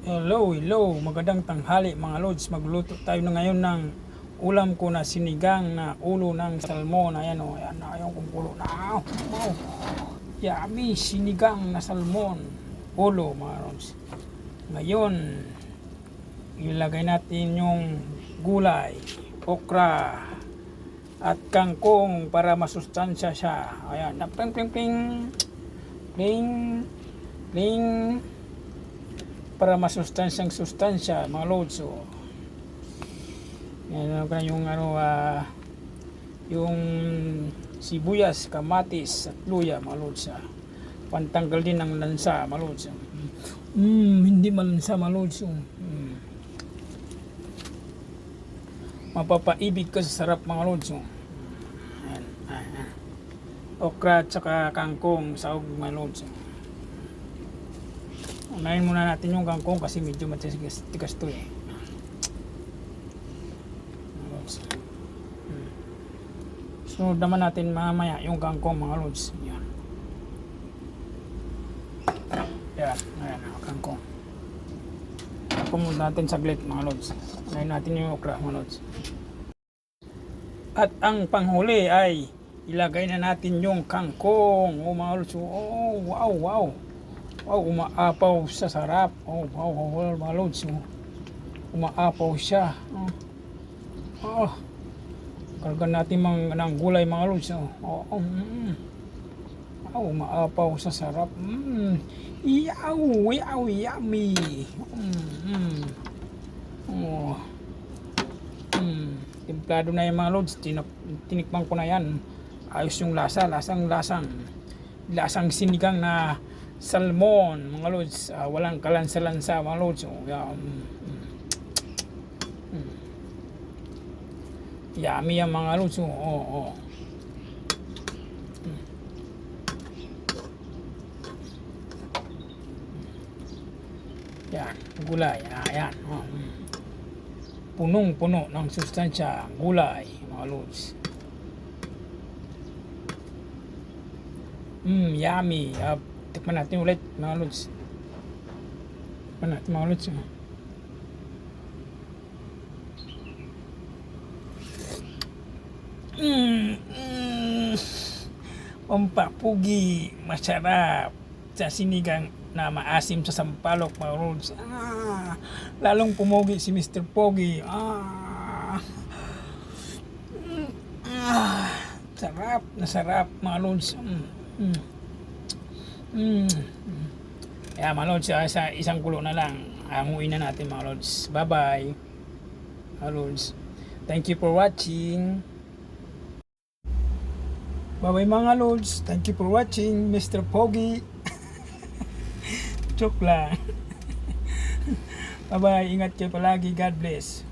Hello, magandang tanghali mga lods. Magluto tayo na ngayon ng ulam ko na sinigang na ulo ng salmon. Ayan o, ayan na, ayan kung ulo na. Wow, yummy, sinigang na salmon. Ulo mga lods. Ngayon, ilagay natin yung gulay, okra, at kangkong para masustansya siya. Ayan, na pling pling pling, pling, pling, para masustansyang sustansya mga lods. So yan yung yung sibuyas, kamatis at luya mga lods. Pantanggal din ng lansa mga lods. Hindi malansa mga lods. Mapapaibig ka sa sarap mga lods. Ayan. Okra at saka kangkong saog mga lods. Unahin muna natin yung kangkong kasi medyo matigas to eh. Sunod naman natin mamaya yung kangkong mga lods. Yan. Ayan ang kangkong. Pumunod natin saglit mga lods. Unahin natin yung okra mga lods. At ang panghuli ay ilagay na natin yung kangkong. Oh mga lods. Oh wow. Wow, umaapaw sa sarap. Oh, wow, mga lods. Umaapaw siya. Kargan natin ng gulay mga lods. Umaapaw sa sarap. Yummy. Templado na yung mga lods. Tinikman ko na yan. Ayos yung lasang sinigang na salmon mga lods, walang kalansa-lansa mga lods. Yummy ang mga lods. Yan, gulay. Ayan. Punong-puno ng sustansya gulay mga lods. Yummy. Tikman natin ulit mga lods. Pampapugi, masarap sa sinigang na maasim sa sampalok mga lods. Lalong pumogi si Mr. Pogi. Sarap mga lods. Kaya mga lods, sa isang kulo na lang hanguin na natin mga lods. Bye bye mga lods, thank you for watching. Bye bye mga lods, thank you for watching Mr. Pogi. Joke lang. Bye bye, ingat kayo palagi, God bless.